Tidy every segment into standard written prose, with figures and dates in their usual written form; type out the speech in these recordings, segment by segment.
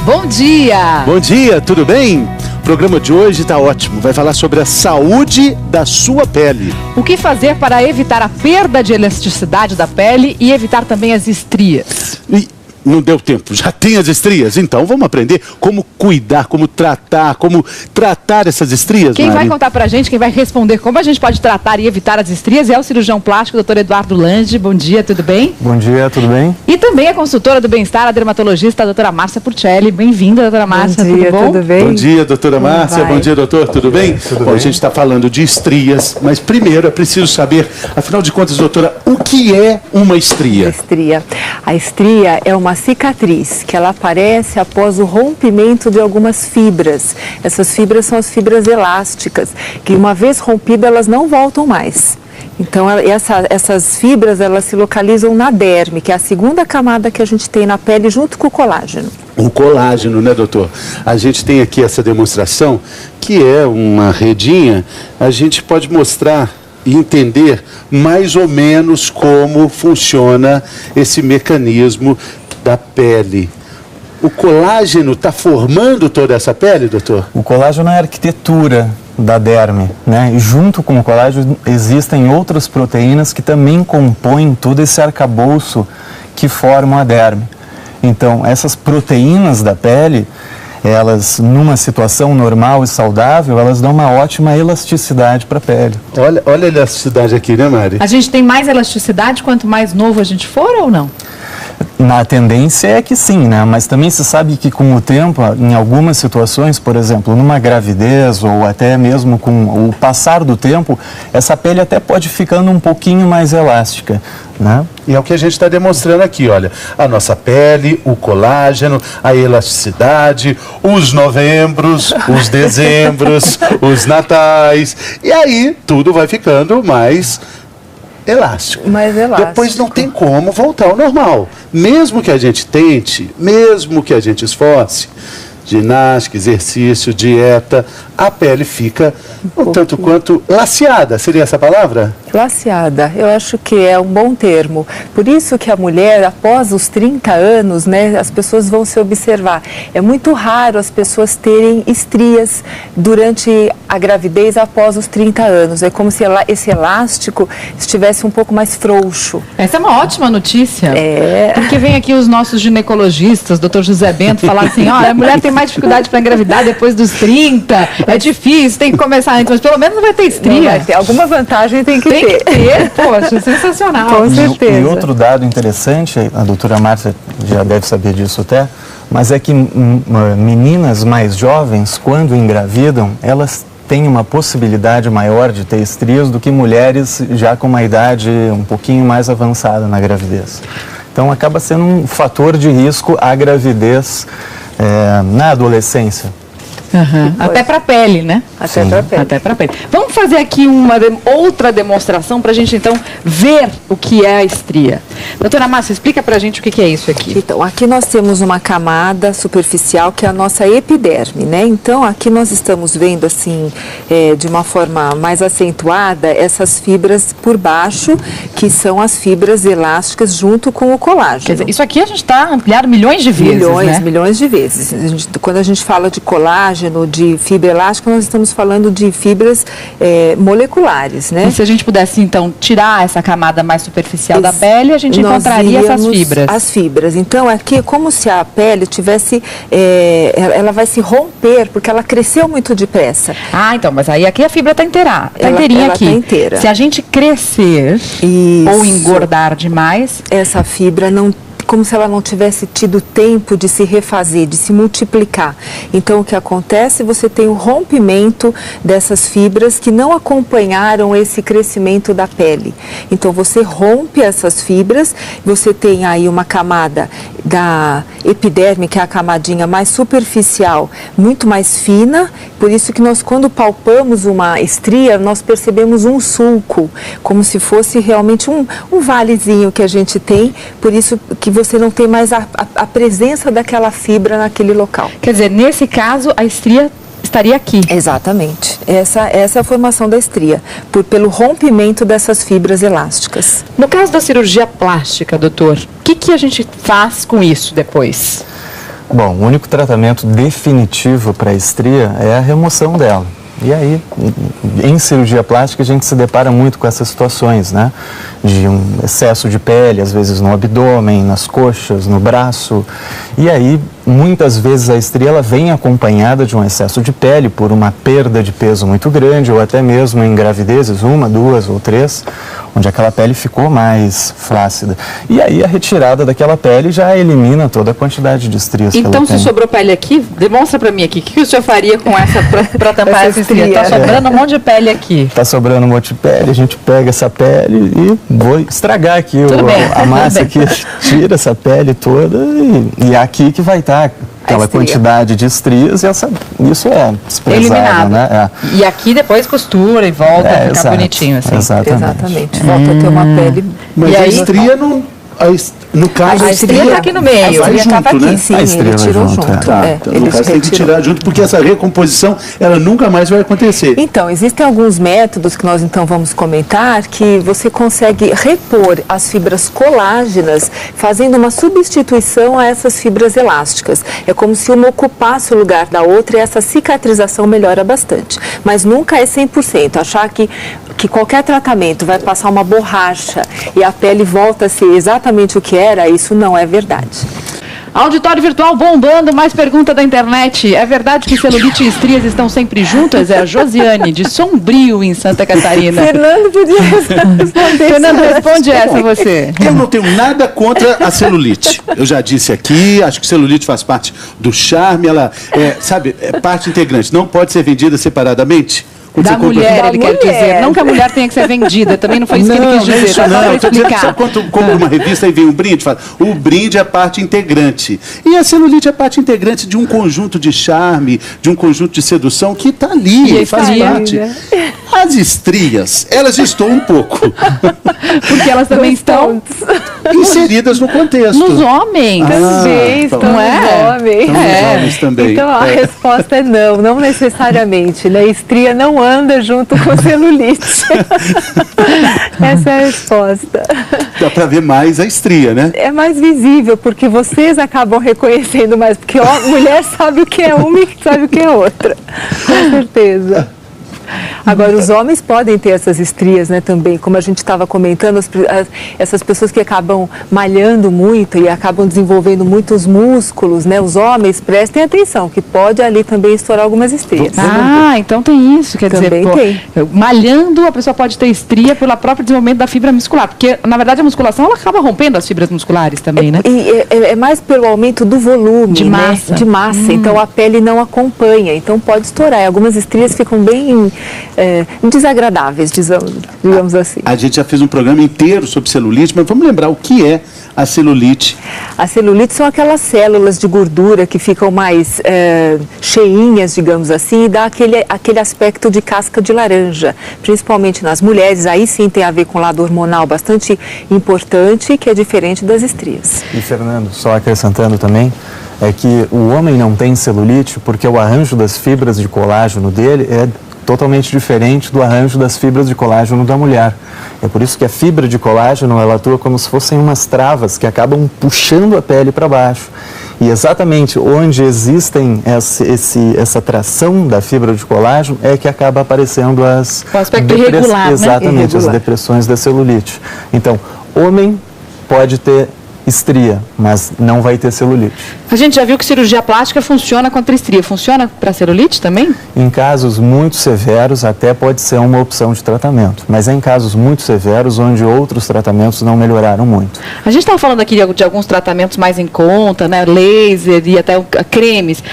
Bom dia! Bom dia, tudo bem? O programa de hoje está ótimo, vai falar sobre a saúde da sua pele. O que fazer para evitar a perda de elasticidade da pele e evitar também as estrias? Não deu tempo, já tem as estrias? Então vamos aprender como cuidar, como tratar essas estrias, Quem Mari? vai contar pra gente, quem vai responder como a gente pode tratar e evitar as estrias é o cirurgião plástico, Dr. Eduardo Lange. Bom dia, tudo bem? Bom dia, tudo bem? E também a consultora do bem-estar, a dermatologista, a doutora Márcia Purcelli. Bem-vinda, doutora Márcia, tudo bom? Tudo bem? Bom dia, doutora Márcia. Bom dia, doutor. Tudo bem? Tudo Bom, bem. a gente está falando de estrias, mas primeiro é preciso saber, afinal de contas, doutora, o que é uma estria? Estria. A estria é uma cicatriz que ela aparece após o rompimento de algumas fibras. Essas fibras são as fibras elásticas, que uma vez rompidas elas não voltam mais. Então, essas fibras, elas se localizam na derme, que é a segunda camada que a gente tem na pele junto com o colágeno. O colágeno, né, doutor? A gente tem aqui essa demonstração, que é uma redinha. A gente pode mostrar e entender mais ou menos como funciona esse mecanismo da pele. O colágeno está formando toda essa pele, doutor? O colágeno é a arquitetura da derme, né? E junto com o colágeno existem outras proteínas que também compõem todo esse arcabouço que formam a derme. Então, essas proteínas da pele, elas, numa situação normal e saudável, elas dão uma ótima elasticidade para a pele. Olha a elasticidade aqui, né, Mari? A gente tem mais elasticidade quanto mais novo a gente for ou não? Na tendência é que sim, né? Mas também se sabe que com o tempo, em algumas situações, por exemplo, numa gravidez ou até mesmo com o passar do tempo, essa pele até pode ficando um pouquinho mais elástica, né? E é o que a gente está demonstrando aqui, olha. A nossa pele, o colágeno, a elasticidade, os novembros, os dezembros, os natais. E aí, tudo vai ficando mais elástico. Mais elástico. Depois não tem como voltar ao normal. Mesmo que a gente tente, mesmo que a gente esforce, ginástica, exercício, dieta, a pele fica um tanto quanto laceada. Seria essa a palavra? Laceada, eu acho que é um bom termo. Por isso que a mulher, após os 30 anos, né, as pessoas vão se observar. É muito raro as pessoas terem estrias durante a gravidez após os 30 anos. É como se esse elástico estivesse um pouco mais frouxo. Essa é uma ótima notícia. É. Porque vem aqui os nossos ginecologistas, doutor José Bento, falar assim, olha, a mulher tem mais dificuldade para engravidar depois dos 30, é difícil, tem que começar antes, mas pelo menos não vai ter estria. Não vai ter. Alguma vantagem tem que ter. Tem que ter, poxa, sensacional. Com certeza. E outro dado interessante, a doutora Márcia já deve saber disso até, mas é que meninas mais jovens, quando engravidam, elas têm uma possibilidade maior de ter estrias do que mulheres já com uma idade um pouquinho mais avançada na gravidez. Então acaba sendo um fator de risco a gravidez na adolescência. Uhum. Até para a pele, né? Até para a pele. Até para a pele. Vamos fazer aqui outra demonstração para a gente, então, ver o que é a estria. Doutora Márcia, explica para a gente o que é isso aqui. Então, aqui nós temos uma camada superficial que é a nossa epiderme, né? Então, aqui nós estamos vendo, assim, de uma forma mais acentuada, essas fibras por baixo, que são as fibras elásticas junto com o colágeno. Quer dizer, isso aqui a gente está ampliado milhões de vezes, né? Milhões de vezes. Quando a gente fala de colágeno, de fibra elástica, nós estamos falando de fibras moleculares, né? E se a gente pudesse, então, tirar essa camada mais superficial da pele, a gente encontraria essas fibras. As fibras. Então, aqui é como se a pele tivesse, ela vai se romper, porque ela cresceu muito depressa. Ah, então, mas aí aqui a fibra está inteira, inteirinha aqui. Tá inteira. Se a gente crescer ou engordar demais, essa fibra não, como se ela não tivesse tido tempo de se refazer, de se multiplicar. Então, o que acontece? Você tem o rompimento dessas fibras que não acompanharam esse crescimento da pele. Então, você rompe essas fibras, você tem aí uma camada da epiderme, que é a camadinha mais superficial, muito mais fina, por isso que nós, quando palpamos uma estria, nós percebemos um sulco, como se fosse realmente um valezinho que a gente tem, por isso que você não tem mais a presença daquela fibra naquele local. Quer dizer, nesse caso, a estria estaria aqui. Exatamente. Essa é a formação da estria, pelo rompimento dessas fibras elásticas. No caso da cirurgia plástica, doutor, o que a gente faz com isso depois? Bom, o único tratamento definitivo para a estria é a remoção dela. E aí, em cirurgia plástica, a gente se depara muito com essas situações, né? De um excesso de pele, às vezes no abdômen, nas coxas, no braço. E aí, muitas vezes a estria ela vem acompanhada de um excesso de pele por uma perda de peso muito grande, ou até mesmo em gravidezes, 1, 2 ou 3, onde aquela pele ficou mais flácida. E aí a retirada daquela pele já elimina toda a quantidade de estrias que ela Então, tem. se sobrou pele aqui, demonstra pra mim aqui, o que o senhor faria com essa pra tampar essa estria? Tá sobrando um monte de pele aqui. Tá sobrando um monte de pele, a gente pega essa pele e vou estragar aqui a massa que tira essa pele toda e é aqui que vai estar aquela quantidade de estrias e isso é desprezado, né? É. E aqui depois costura e volta a ficar bonitinho assim. Exatamente. Volta a ter uma pele. Mas E a aí, estria não... No caso, a estria tá aqui no meio. A estria estava aqui, né? sim, A estria ele tirou junto, junto. Então, no caso tem que tirar junto, porque essa recomposição, ela nunca mais vai acontecer. Então, existem alguns métodos que nós então vamos comentar que você consegue repor as fibras colágenas fazendo uma substituição a essas fibras elásticas. É como se uma ocupasse o lugar da outra e essa cicatrização melhora bastante. Mas nunca é 100%. Achar que qualquer tratamento vai passar uma borracha e a pele volta a ser exatamente o que era, isso não é verdade. Auditório virtual bombando, mais pergunta da internet. É verdade que celulite e estrias estão sempre juntas? É a Josiane, de Sombrio, em Santa Catarina. Fernando podia responder. Fernando, responde essa você. Eu não tenho nada contra a celulite. Eu já disse aqui, acho que celulite faz parte do charme, ela é parte integrante. Não pode ser vendida separadamente. Da mulher, ele quer dizer. Não que a mulher tenha que ser vendida, também não foi isso que ele quis dizer. Isso Só não, para estou dizendo que explicar. sabe quando compra uma revista e vem um brinde, fala, o brinde é parte integrante. E a celulite é parte integrante de um conjunto de charme, de um conjunto de sedução que está ali, E faz estria, parte. As estrias, elas estão um pouco Porque elas também estão inseridas no contexto. nos homens. Também então, estão não é? nos homens. Estão nos homens também. Então a resposta é não necessariamente. Né? Estria não anda junto com celulite. Essa é a resposta. Dá para ver mais a estria, né? É mais visível, porque vocês acabam reconhecendo mais, porque mulher sabe o que é uma e sabe o que é outra. Com certeza. Agora, os homens podem ter essas estrias, né, também, como a gente estava comentando, essas pessoas que acabam malhando muito e acabam desenvolvendo muitos músculos, né, os homens, prestem atenção, que pode ali também estourar algumas estrias. Ah, então tem isso, quer Também dizer, malhando a pessoa pode ter estria pelo próprio desenvolvimento da fibra muscular, porque na verdade a musculação ela acaba rompendo as fibras musculares também, né? E é mais pelo aumento do volume, de massa, né? De massa. Então a pele não acompanha, então pode estourar. Algumas estrias ficam bem desagradáveis, digamos assim. A gente já fez um programa inteiro sobre celulite, mas vamos lembrar o que é a celulite. A celulite são aquelas células de gordura que ficam mais cheinhas, digamos assim, e dá aquele aspecto de casca de laranja, principalmente nas mulheres. Aí sim tem a ver com o lado hormonal bastante importante, que é diferente das estrias. E Fernando, só acrescentando também, é que o homem não tem celulite porque o arranjo das fibras de colágeno dele é totalmente diferente do arranjo das fibras de colágeno da mulher. É por isso que a fibra de colágeno ela atua como se fossem umas travas que acabam puxando a pele para baixo. E exatamente onde existem essa tração da fibra de colágeno é que acaba aparecendo as o aspecto irregular, exatamente, né? as depressões da celulite. Então, homem pode ter estria, mas não vai ter celulite. A gente já viu que cirurgia plástica funciona contra estria. Funciona para celulite também? Em casos muito severos, até pode ser uma opção de tratamento. Mas é em casos muito severos, onde outros tratamentos não melhoraram muito. A gente estava falando aqui de alguns tratamentos mais em conta, né? Laser e até cremes.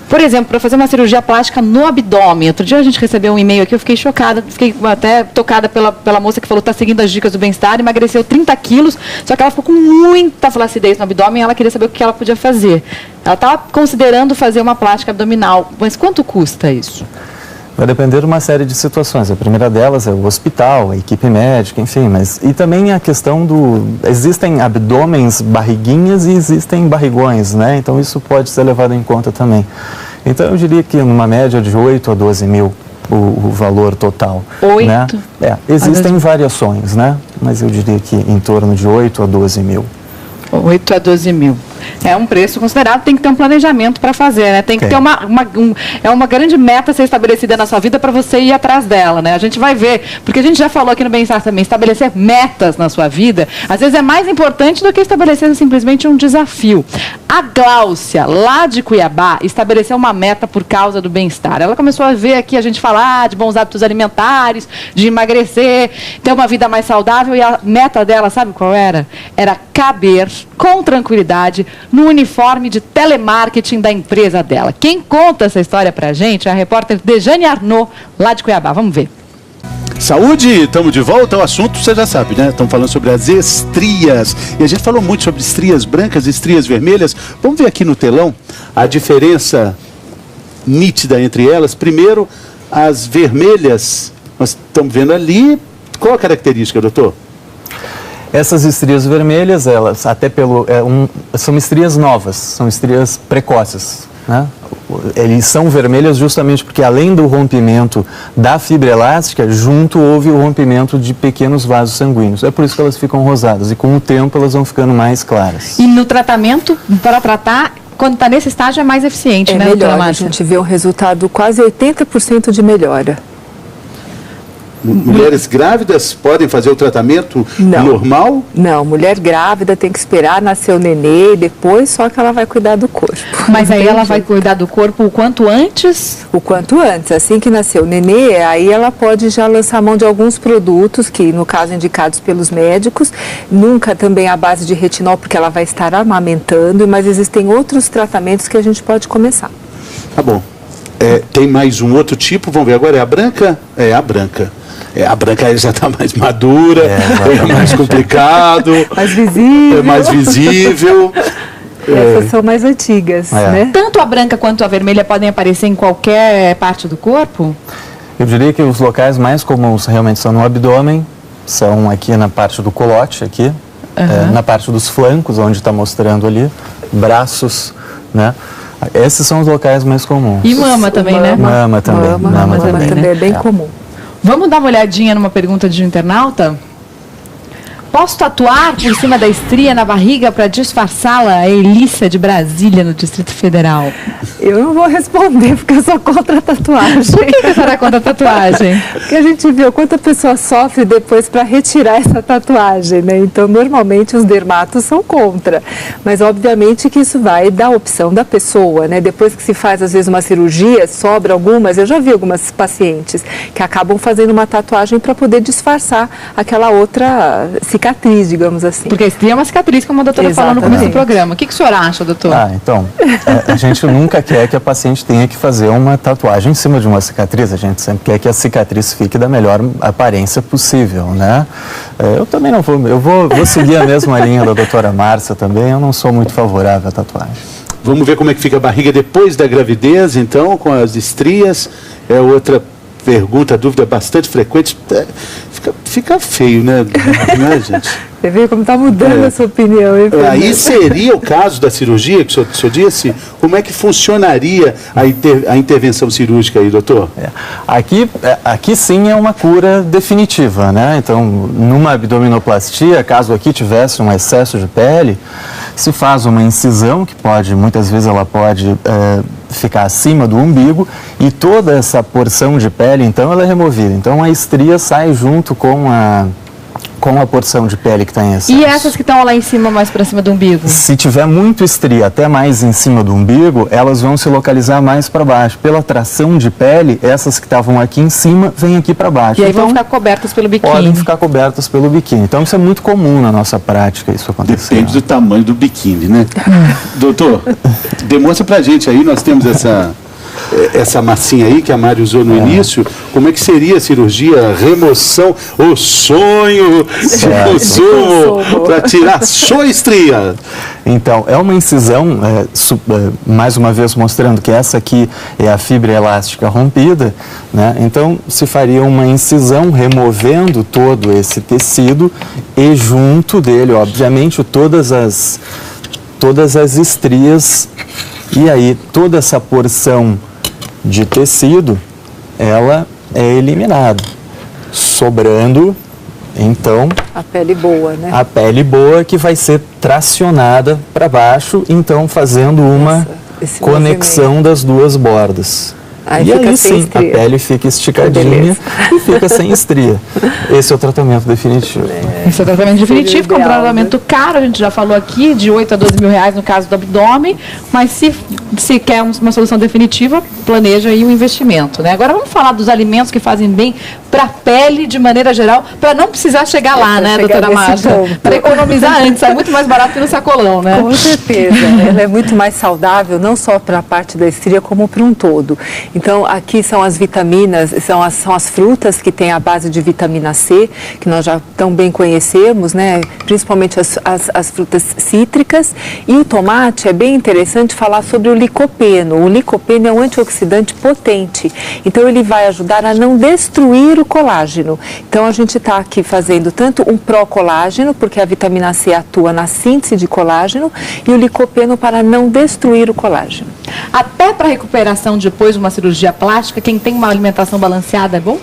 Por exemplo, para fazer uma cirurgia plástica no abdômen. Outro dia a gente recebeu um e-mail aqui, eu fiquei chocada, fiquei até tocada pela moça que falou que está seguindo as dicas do bem-estar, emagreceu 30 quilos, só que ela ficou com muita flacidez no abdômen e ela queria saber o que ela podia fazer. Ela estava considerando fazer uma plástica abdominal, mas quanto custa isso? Vai depender de uma série de situações. A primeira delas é o hospital, a equipe médica, enfim, e também a questão existem abdômenes, barriguinhas e existem barrigões, né? Então isso pode ser levado em conta também. Então eu diria que numa média de 8 a 12 mil o valor total. 8? Né? Existem variações, né? Mas eu diria que em torno de 8 a 12 mil. 8 a 12 mil. É um preço considerável, tem que ter um planejamento para fazer, né? Tem que ter uma grande meta a ser estabelecida na sua vida para você ir atrás dela, né? A gente vai ver, porque a gente já falou aqui no Bem-Estar também, estabelecer metas na sua vida, às vezes é mais importante do que estabelecer simplesmente um desafio. A Gláucia, lá de Cuiabá, estabeleceu uma meta por causa do bem-estar. Ela começou a ver aqui a gente falar de bons hábitos alimentares, de emagrecer, ter uma vida mais saudável, e a meta dela, sabe qual era? Era caber com tranquilidade no uniforme de telemarketing da empresa dela. Quem conta essa história pra gente é a repórter Dejane Arnaud, lá de Cuiabá. Vamos ver. Saúde, estamos de volta ao assunto, você já sabe, né? Estamos falando sobre as estrias. E a gente falou muito sobre estrias brancas e estrias vermelhas. Vamos ver aqui no telão a diferença nítida entre elas. Primeiro, as vermelhas, nós estamos vendo ali. Qual a característica, doutor? Essas estrias vermelhas, elas até são estrias novas, são estrias precoces, né? Eles são vermelhas justamente porque, além do rompimento da fibra elástica, junto houve o rompimento de pequenos vasos sanguíneos. É por isso que elas ficam rosadas e, com o tempo, elas vão ficando mais claras. E no tratamento, para tratar, quando está nesse estágio, é mais eficiente, né, doutora melhor, Márcia? a gente vê um resultado quase 80% de melhora. Mulheres grávidas podem fazer o tratamento normal? Não, mulher grávida tem que esperar nascer o nenê e depois só que ela vai cuidar do corpo. Mas aí ela vai cuidar do corpo o quanto antes? O quanto antes. Assim que nascer o nenê, aí ela pode já lançar mão de alguns produtos que, no caso, indicados pelos médicos. Nunca também à base de retinol, porque ela vai estar amamentando, mas existem outros tratamentos que a gente pode começar. Tá bom. Tem mais um outro tipo, vamos ver agora, é a branca? É a branca. A branca já está mais madura, é mais complicado. Mais visível. É mais visível. Essas são mais antigas, né? Tanto a branca quanto a vermelha podem aparecer em qualquer parte do corpo? Eu diria que os locais mais comuns realmente são no abdômen, são aqui na parte do colote, aqui, na parte dos flancos, onde está mostrando ali, braços, né? Esses são os locais mais comuns. E mama também, né? Mama também. Mama também, né? É bem comum. Vamos dar uma olhadinha numa pergunta de um internauta? Posso tatuar por cima da estria na barriga para disfarçá-la? A Elissa de Brasília, no Distrito Federal. Eu não vou responder, porque eu sou contra a tatuagem. Por que você será contra a tatuagem? Porque a gente viu quanta pessoa sofre depois para retirar essa tatuagem, né? Então, normalmente, os dermatos são contra. Mas, obviamente, que isso vai da opção da pessoa, né? Depois que se faz, às vezes, uma cirurgia, sobra algumas. Eu já vi algumas pacientes que acabam fazendo uma tatuagem para poder disfarçar aquela outra cicatriz, digamos assim. Porque a estria é uma cicatriz, como a doutora falou no começo do programa. O que o senhor acha, doutor? Então, a gente nunca quer que a paciente tenha que fazer uma tatuagem em cima de uma cicatriz. A gente sempre quer que a cicatriz fique da melhor aparência possível, né? Eu também não vou, eu vou seguir a mesma linha da doutora Márcia também. Eu não sou muito favorável à tatuagem. Vamos ver como é que fica a barriga depois da gravidez, então, com as estrias. É outra pergunta, dúvida bastante frequente. Fica feio, né, gente? Você vê como está mudando a sua opinião. Hein, aí seria o caso da cirurgia, que o senhor disse? Como é que funcionaria a intervenção cirúrgica aí, doutor? Aqui sim é uma cura definitiva, né? Então, numa abdominoplastia, caso aqui tivesse um excesso de pele, se faz uma incisão, que muitas vezes ela pode ficar acima do umbigo, e toda essa porção de pele, então, ela é removida. Então, a estria sai junto com a porção de pele que está em excesso. E essas que estão lá em cima, mais para cima do umbigo? Se tiver muito estria, até mais em cima do umbigo, elas vão se localizar mais para baixo. Pela tração de pele, essas que estavam aqui em cima, vêm aqui para baixo. E aí então, vão ficar cobertas pelo biquíni? Podem ficar cobertas pelo biquíni. Então, isso é muito comum na nossa prática, isso acontecer. Depende do tamanho do biquíni, né? Doutor, demonstra pra gente aí, nós temos essa massinha aí que a Mari usou no início. Como é que seria a cirurgia, remoção, o sonho de consumo para tirar sua estria? Então, é uma incisão, mais uma vez mostrando que essa aqui é a fibra elástica rompida, né? Então, se faria uma incisão removendo todo esse tecido e junto dele, obviamente, todas as estrias, e aí toda essa porção de tecido, ela é eliminada, sobrando Então, A pele boa, né? a pele boa que vai ser tracionada para baixo, então fazendo uma esse conexão das duas bordas. Aí E fica aí sem sim, estria. a pele fica esticadinha Beleza. e fica sem estria. Esse é o tratamento definitivo. Esse é o tratamento definitivo, que é um ideal, tratamento caro, a gente já falou aqui, de 8 a 12 mil reais no caso do abdômen, mas se quer uma solução definitiva, planeja aí um investimento, né? Agora vamos falar dos alimentos que fazem bem para a pele de maneira geral, para não precisar chegar lá, né, chegar doutora nesse Márcia? ponto. Para economizar antes, é muito mais barato que no sacolão, né? Com certeza, ela é muito mais saudável, não só para a parte da estria, como para um todo. Então, aqui são as vitaminas, são as frutas que têm a base de vitamina C, que nós já tão bem conhecemos, né? Principalmente as frutas cítricas. E o tomate, é bem interessante falar sobre o licopeno. O licopeno é um antioxidante potente, então ele vai ajudar a não destruir o colágeno. Então, a gente está aqui fazendo tanto um pró-colágeno, porque a vitamina C atua na síntese de colágeno, e o licopeno para não destruir o colágeno. Até para recuperação depois de uma cirurgia plástica, quem tem uma alimentação balanceada é bom?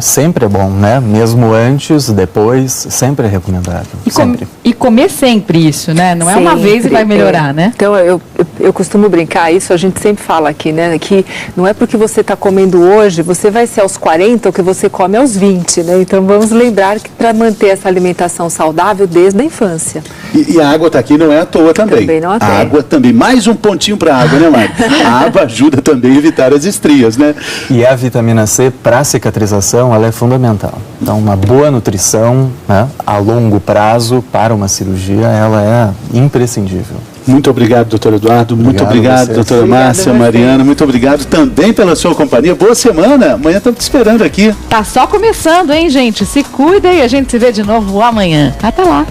Sempre é bom, né? Mesmo antes, depois, sempre é recomendável. Sempre. E comer sempre isso, né? Não é uma Sempre, vez e vai melhorar, né? Então, eu costumo brincar isso, a gente sempre fala aqui, né? Que não é porque você está comendo hoje, você vai ser aos 40 o que você come aos 20, né? Então, vamos lembrar que para manter essa alimentação saudável desde a infância. E a água está aqui não é à toa também. Também não é à toa. A água também. Mais um pontinho para a água, né, Mário? A água ajuda também a evitar as estrias, né? E a vitamina C, para cicatrização, ela é fundamental. Então, uma boa nutrição, né, a longo prazo para uma cirurgia, ela é imprescindível. Muito obrigado, doutor Eduardo. Muito obrigado, vocês. doutora Obrigada Márcia, a vocês. Mariana. Muito obrigado também pela sua companhia. Boa semana. Amanhã estamos te esperando aqui. Tá só começando, hein, gente? Se cuida e a gente se vê de novo amanhã. Até lá.